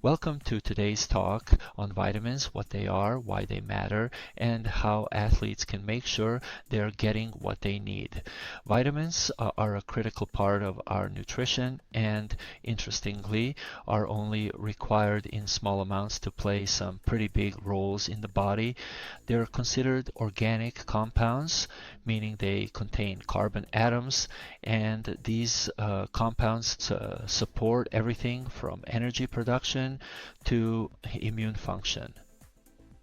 Welcome to today's talk on vitamins, what they are, why they matter, and how athletes can make sure they're getting what they need. Vitamins are a critical part of our nutrition and, interestingly, are only required in small amounts to play some pretty big roles in the body. They're considered organic compounds, meaning they contain carbon atoms, and these compounds support everything from energy production to immune function.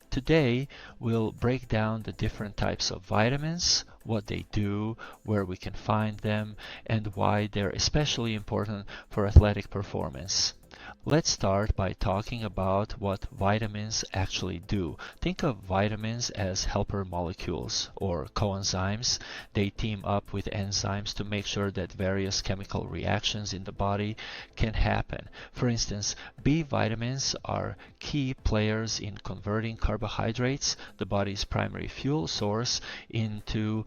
Today, we'll break down the different types of vitamins, what they do, where we can find them, and why they're especially important for athletic performance. Let's start by talking about what vitamins actually do. Think of vitamins as helper molecules or coenzymes. They team up with enzymes to make sure that various chemical reactions in the body can happen. For instance, B vitamins are key players in converting carbohydrates, the body's primary fuel source, into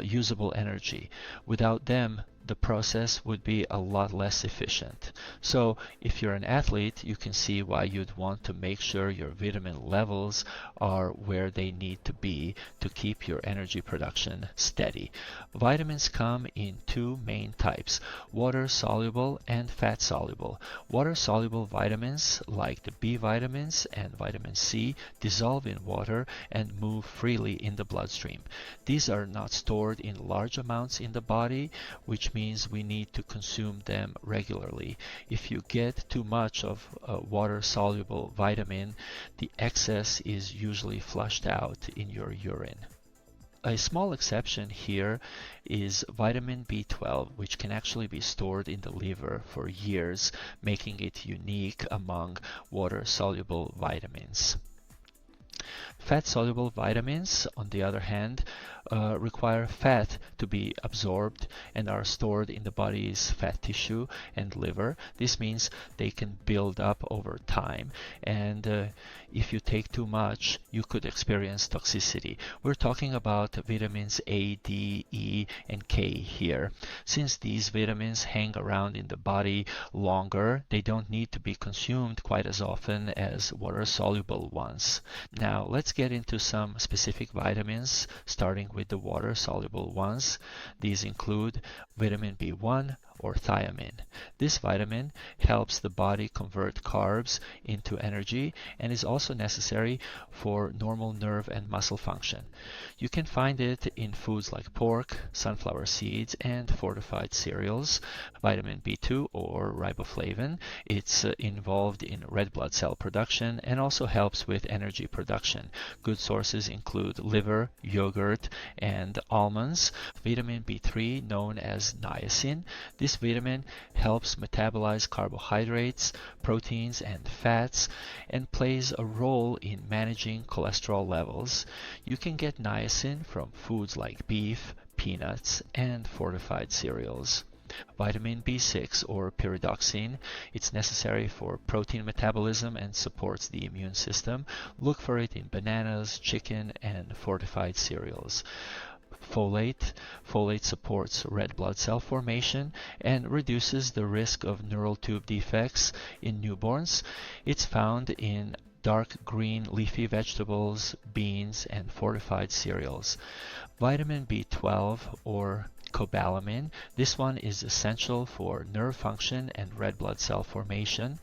usable energy. Without them, the process would be a lot less efficient. So if you're an athlete, you can see why you'd want to make sure your vitamin levels are where they need to be to keep your energy production steady. Vitamins come in two main types, water-soluble and fat-soluble. Water-soluble vitamins, like the B vitamins and vitamin C, dissolve in water and move freely in the bloodstream. These are not stored in large amounts in the body, which means we need to consume them regularly. If you get too much of a water-soluble vitamin, the excess is usually flushed out in your urine. A small exception here is vitamin B12, which can actually be stored in the liver for years, making it unique among water-soluble vitamins. Fat-soluble vitamins, on the other hand, require fat to be absorbed and are stored in the body's fat tissue and liver. This means they can build up over time, and if you take too much, you could experience toxicity. We're talking about vitamins A, D, E, and K here. Since these vitamins hang around in the body longer, they don't need to be consumed quite as often as water-soluble ones. Now, let's get into some specific vitamins, starting with the water-soluble ones. These include vitamin B1 or thiamine. This vitamin helps the body convert carbs into energy and is also necessary for normal nerve and muscle function. You can find it in foods like pork, sunflower seeds, and fortified cereals. Vitamin B2 or riboflavin, it's involved in red blood cell production and also helps with energy production. Good sources include liver, yogurt, and almonds. Vitamin B3, known as niacin. This vitamin helps metabolize carbohydrates, proteins, and fats, and plays a role in managing cholesterol levels. You can get niacin from foods like beef, peanuts, and fortified cereals. Vitamin B6 or pyridoxine, it's necessary for protein metabolism and supports the immune system. Look for it in bananas, chicken, and fortified cereals. Folate supports red blood cell formation and reduces the risk of neural tube defects in newborns. It's found in dark green leafy vegetables, beans, and fortified cereals. Vitamin B12 or cobalamin. This one is essential for nerve function and red blood cell formation.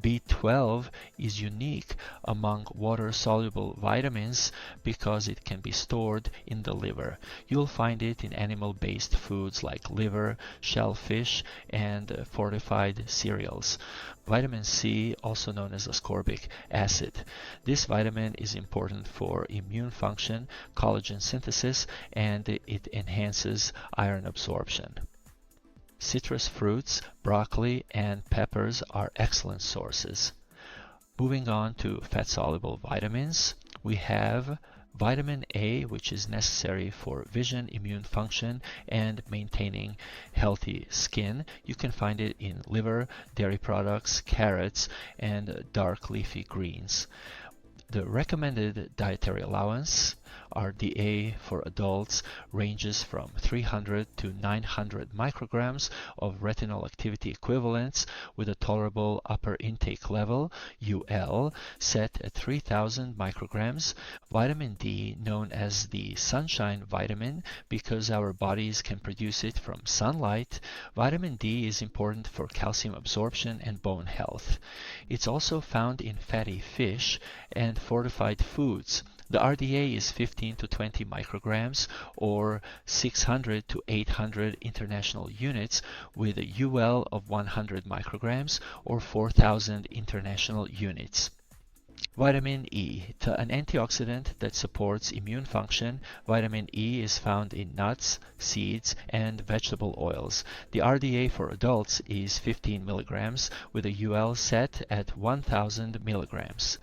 B12 is unique among water-soluble vitamins because it can be stored in the liver. You'll find it in animal-based foods like liver, shellfish, and fortified cereals. Vitamin C, also known as ascorbic acid. This vitamin is important for immune function, collagen synthesis, and it enhances iron absorption. Citrus fruits, broccoli, and peppers are excellent sources. Moving on to fat-soluble vitamins, we have vitamin A, which is necessary for vision, immune function, and maintaining healthy skin. You can find it in liver, dairy products, carrots, and dark leafy greens. The recommended dietary allowance RDA for adults ranges from 300 to 900 micrograms of retinol activity equivalents with a tolerable upper intake level, UL, set at 3000 micrograms. Vitamin D, known as the sunshine vitamin because our bodies can produce it from sunlight, vitamin D is important for calcium absorption and bone health. It's also found in fatty fish and fortified foods. The RDA is 15 to 20 micrograms or 600 to 800 international units with a UL of 100 micrograms or 4000 international units. Vitamin E, an antioxidant that supports immune function. Vitamin E is found in nuts, seeds, and vegetable oils. The RDA for adults is 15 milligrams with a UL set at 1000 milligrams.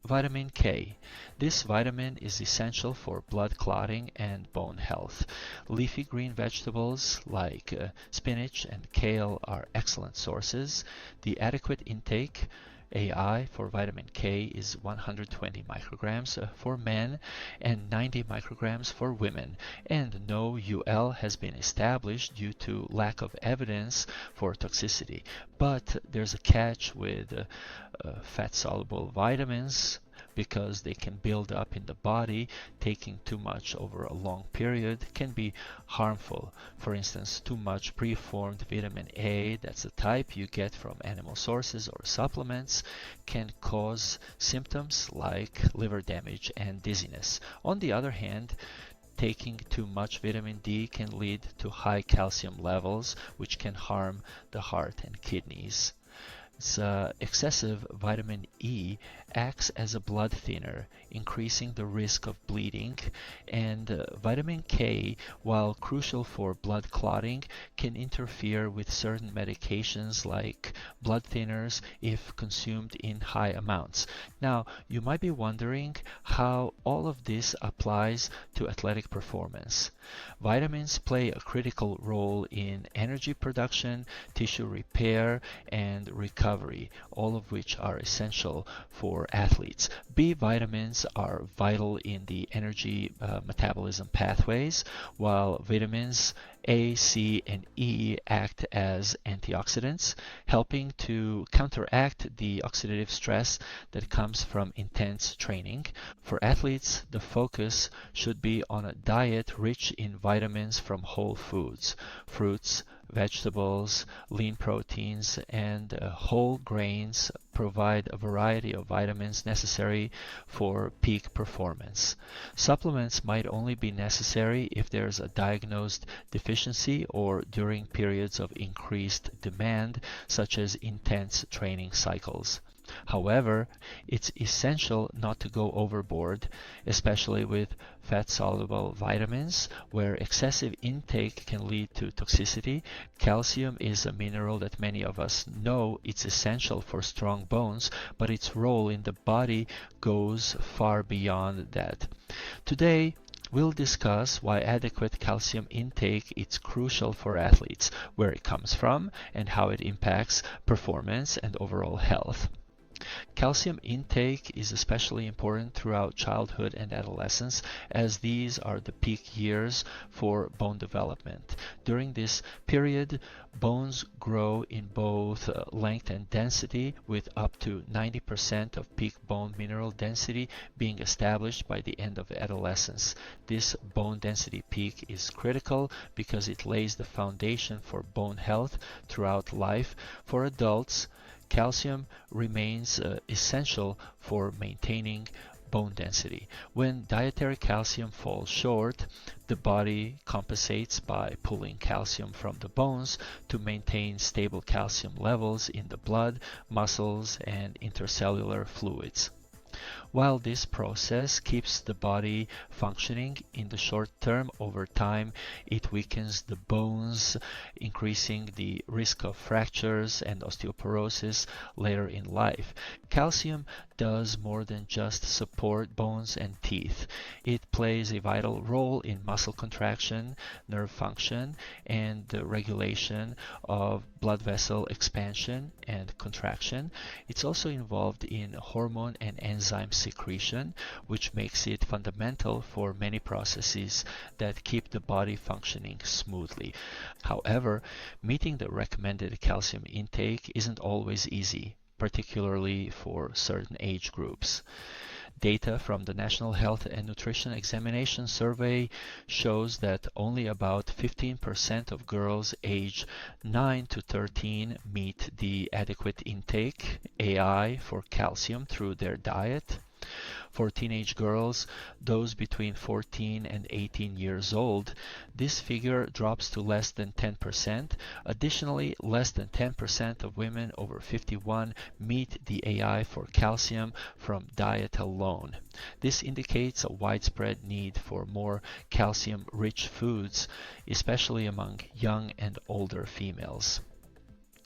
Vitamin K. This vitamin is essential for blood clotting and bone health. Leafy green vegetables like spinach and kale are excellent sources. The adequate intake AI for vitamin K is 120 micrograms for men and 90 micrograms for women, and no UL has been established due to lack of evidence for toxicity. But there's a catch with fat-soluble vitamins because they can build up in the body. Taking too much over a long period can be harmful. For instance, too much preformed vitamin A, that's the type you get from animal sources or supplements, can cause symptoms like liver damage and dizziness. On the other hand, taking too much vitamin D can lead to high calcium levels, which can harm the heart and kidneys. Excessive vitamin E acts as a blood thinner, increasing the risk of bleeding, and vitamin K, while crucial for blood clotting, can interfere with certain medications like blood thinners if consumed in high amounts. Now, you might be wondering how all of this applies to athletic performance. Vitamins play a critical role in energy production, tissue repair, and recovery, all of which are essential for athletes. B vitamins are vital in the energy metabolism pathways, while vitamins A, C, and E act as antioxidants, helping to counteract the oxidative stress that comes from intense training. For athletes, the focus should be on a diet rich in vitamins from whole foods, fruits, vegetables, lean proteins, and whole grains provide a variety of vitamins necessary for peak performance. Supplements might only be necessary if there's a diagnosed deficiency or during periods of increased demand, such as intense training cycles. However, it's essential not to go overboard, especially with fat-soluble vitamins, where excessive intake can lead to toxicity. Calcium is a mineral that many of us know it's essential for strong bones, but its role in the body goes far beyond that. Today, we'll discuss why adequate calcium intake is crucial for athletes, where it comes from, and how it impacts performance and overall health. Calcium intake is especially important throughout childhood and adolescence, as these are the peak years for bone development. During this period, bones grow in both length and density, with up to 90% of peak bone mineral density being established by the end of adolescence. This bone density peak is critical because it lays the foundation for bone health throughout life. For adults, calcium remains essential for maintaining bone density. When dietary calcium falls short, the body compensates by pulling calcium from the bones to maintain stable calcium levels in the blood, muscles, and intercellular fluids. While this process keeps the body functioning in the short term, over time it weakens the bones, increasing the risk of fractures and osteoporosis later in life. Calcium does more than just support bones and teeth. It plays a vital role in muscle contraction, nerve function, and the regulation of blood vessel expansion and contraction. It's also involved in hormone and enzyme secretion, which makes it fundamental for many processes that keep the body functioning smoothly. However, meeting the recommended calcium intake isn't always easy, particularly for certain age groups. Data from the National Health and Nutrition Examination Survey shows that only about 15% of girls aged 9 to 13 meet the adequate intake AI for calcium through their diet. For teenage girls, those between 14 and 18 years old, this figure drops to less than 10%. Additionally, less than 10% of women over 51 meet the AI for calcium from diet alone. This indicates a widespread need for more calcium-rich foods, especially among young and older females.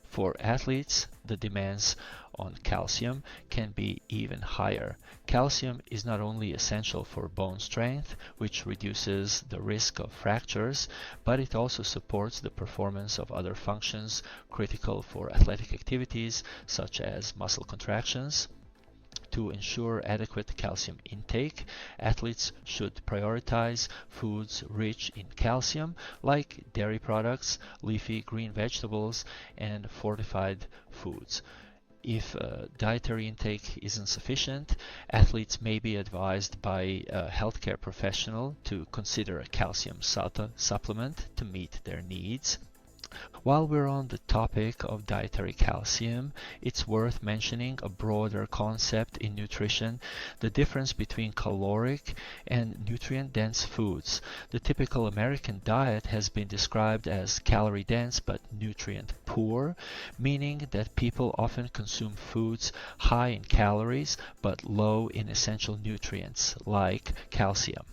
For athletes, the demands on calcium can be even higher. Calcium is not only essential for bone strength, which reduces the risk of fractures, but it also supports the performance of other functions critical for athletic activities such as muscle contractions. To ensure adequate calcium intake, athletes should prioritize foods rich in calcium like dairy products, leafy green vegetables, and fortified foods. If dietary intake isn't sufficient, athletes may be advised by a healthcare professional to consider a calcium supplement to meet their needs. While we're on the topic of dietary calcium, it's worth mentioning a broader concept in nutrition, the difference between caloric and nutrient-dense foods. The typical American diet has been described as calorie-dense but nutrient-poor, meaning that people often consume foods high in calories but low in essential nutrients like calcium.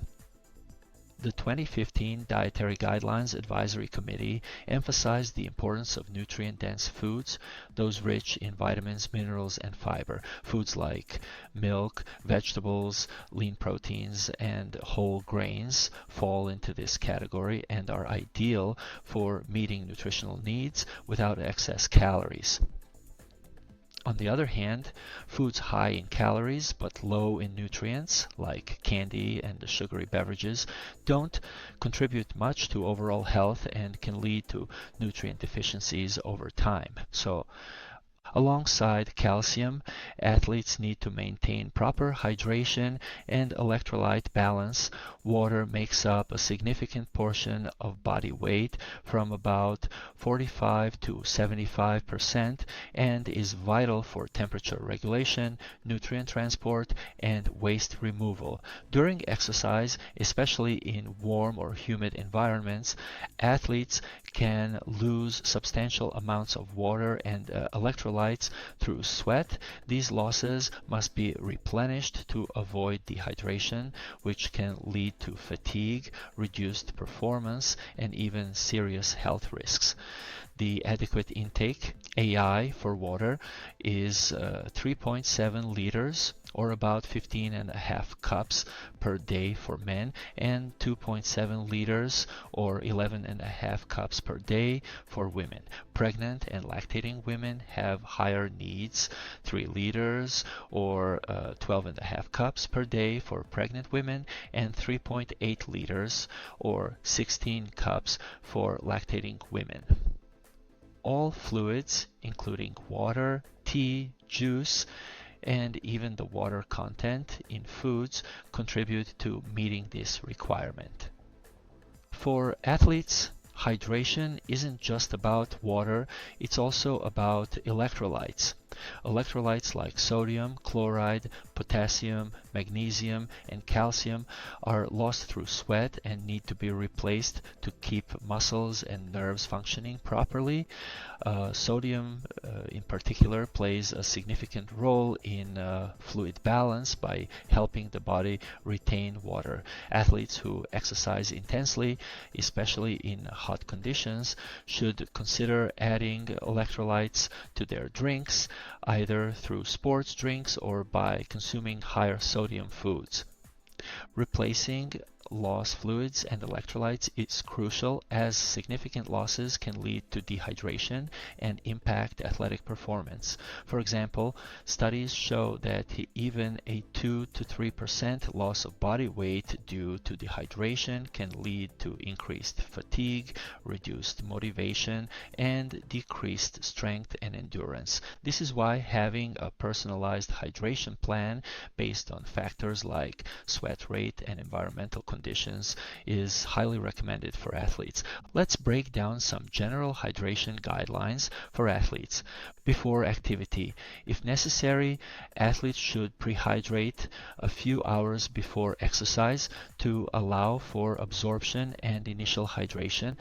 The 2015 Dietary Guidelines Advisory Committee emphasized the importance of nutrient-dense foods, those rich in vitamins, minerals, and fiber. Foods like milk, vegetables, lean proteins, and whole grains fall into this category and are ideal for meeting nutritional needs without excess calories. On the other hand, foods high in calories but low in nutrients, like candy and sugary beverages, don't contribute much to overall health and can lead to nutrient deficiencies over time. So, alongside calcium, athletes need to maintain proper hydration and electrolyte balance. Water makes up a significant portion of body weight, from about 45 to 75%, and is vital for temperature regulation, nutrient transport, and waste removal. During exercise, especially in warm or humid environments, athletes can lose substantial amounts of water and electrolytes through sweat. These losses must be replenished to avoid dehydration, which can lead to fatigue, reduced performance, and even serious health risks. The adequate intake, AI, for water is 3.7 liters, or about 15.5 cups per day for men, and 2.7 liters, or 11.5 cups per day for women. Pregnant and lactating women have higher needs, 3 liters, or 12.5 cups per day for pregnant women, and 3.8 liters, or 16 cups for lactating women. All fluids, including water, tea, juice, and even the water content in foods, contribute to meeting this requirement. For athletes, hydration isn't just about water, it's also about electrolytes. Electrolytes like sodium, chloride, potassium, magnesium, and calcium are lost through sweat and need to be replaced to keep muscles and nerves functioning properly. Sodium, in particular, plays a significant role in fluid balance by helping the body retain water. Athletes who exercise intensely, especially in hot conditions should consider adding electrolytes to their drinks, either through sports drinks or by consuming higher sodium foods. Replacing lost fluids and electrolytes is crucial, as significant losses can lead to dehydration and impact athletic performance. For example, studies show that even a 2 to 3% loss of body weight due to dehydration can lead to increased fatigue, reduced motivation, and decreased strength and endurance. This is why having a personalized hydration plan based on factors like sweat rate and environmental conditions is highly recommended for athletes. Let's break down some general hydration guidelines for athletes. Before activity, if necessary, athletes should prehydrate a few hours before exercise to allow for absorption and initial hydration.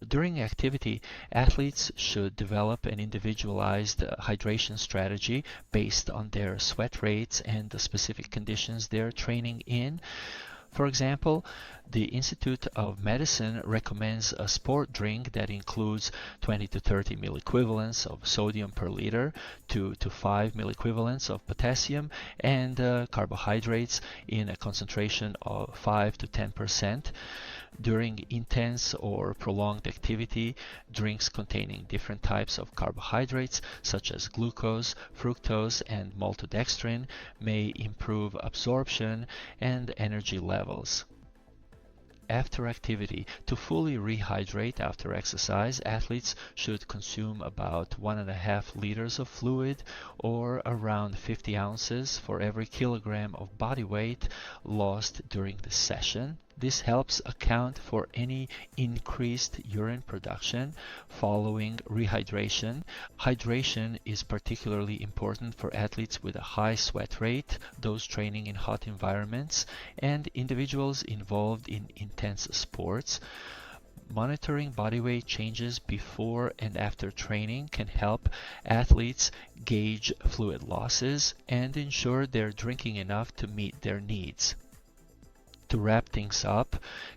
During activity, athletes should develop an individualized hydration strategy based on their sweat rates and the specific conditions they're training in. For example, the Institute of Medicine recommends a sport drink that includes 20 to 30 milliequivalents of sodium per liter, 2 to 5 milliequivalents of potassium, and carbohydrates in a concentration of 5 to 10%. During intense or prolonged activity, drinks containing different types of carbohydrates, such as glucose, fructose, and maltodextrin, may improve absorption and energy levels. After activity, to fully rehydrate after exercise, athletes should consume about 1.5 liters of fluid, or around 50 ounces for every kilogram of body weight lost during the session. This helps account for any increased urine production following rehydration. Hydration is particularly important for athletes with a high sweat rate, those training in hot environments, and individuals involved in intense sports. Monitoring body weight changes before and after training can help athletes gauge fluid losses and ensure they're drinking enough to meet their needs. To wrap things up,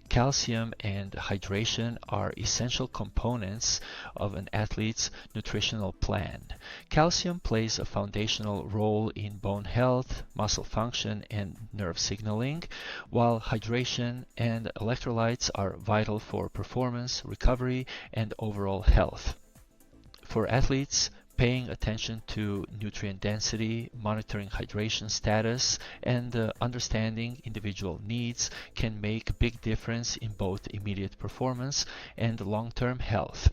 calcium and hydration are essential components of an athlete's nutritional plan. Calcium plays a foundational role in bone health, muscle function, and nerve signaling, while hydration and electrolytes are vital for performance, recovery, and overall health. For athletes, paying attention to nutrient density, monitoring hydration status, and understanding individual needs can make a big difference in both immediate performance and long-term health.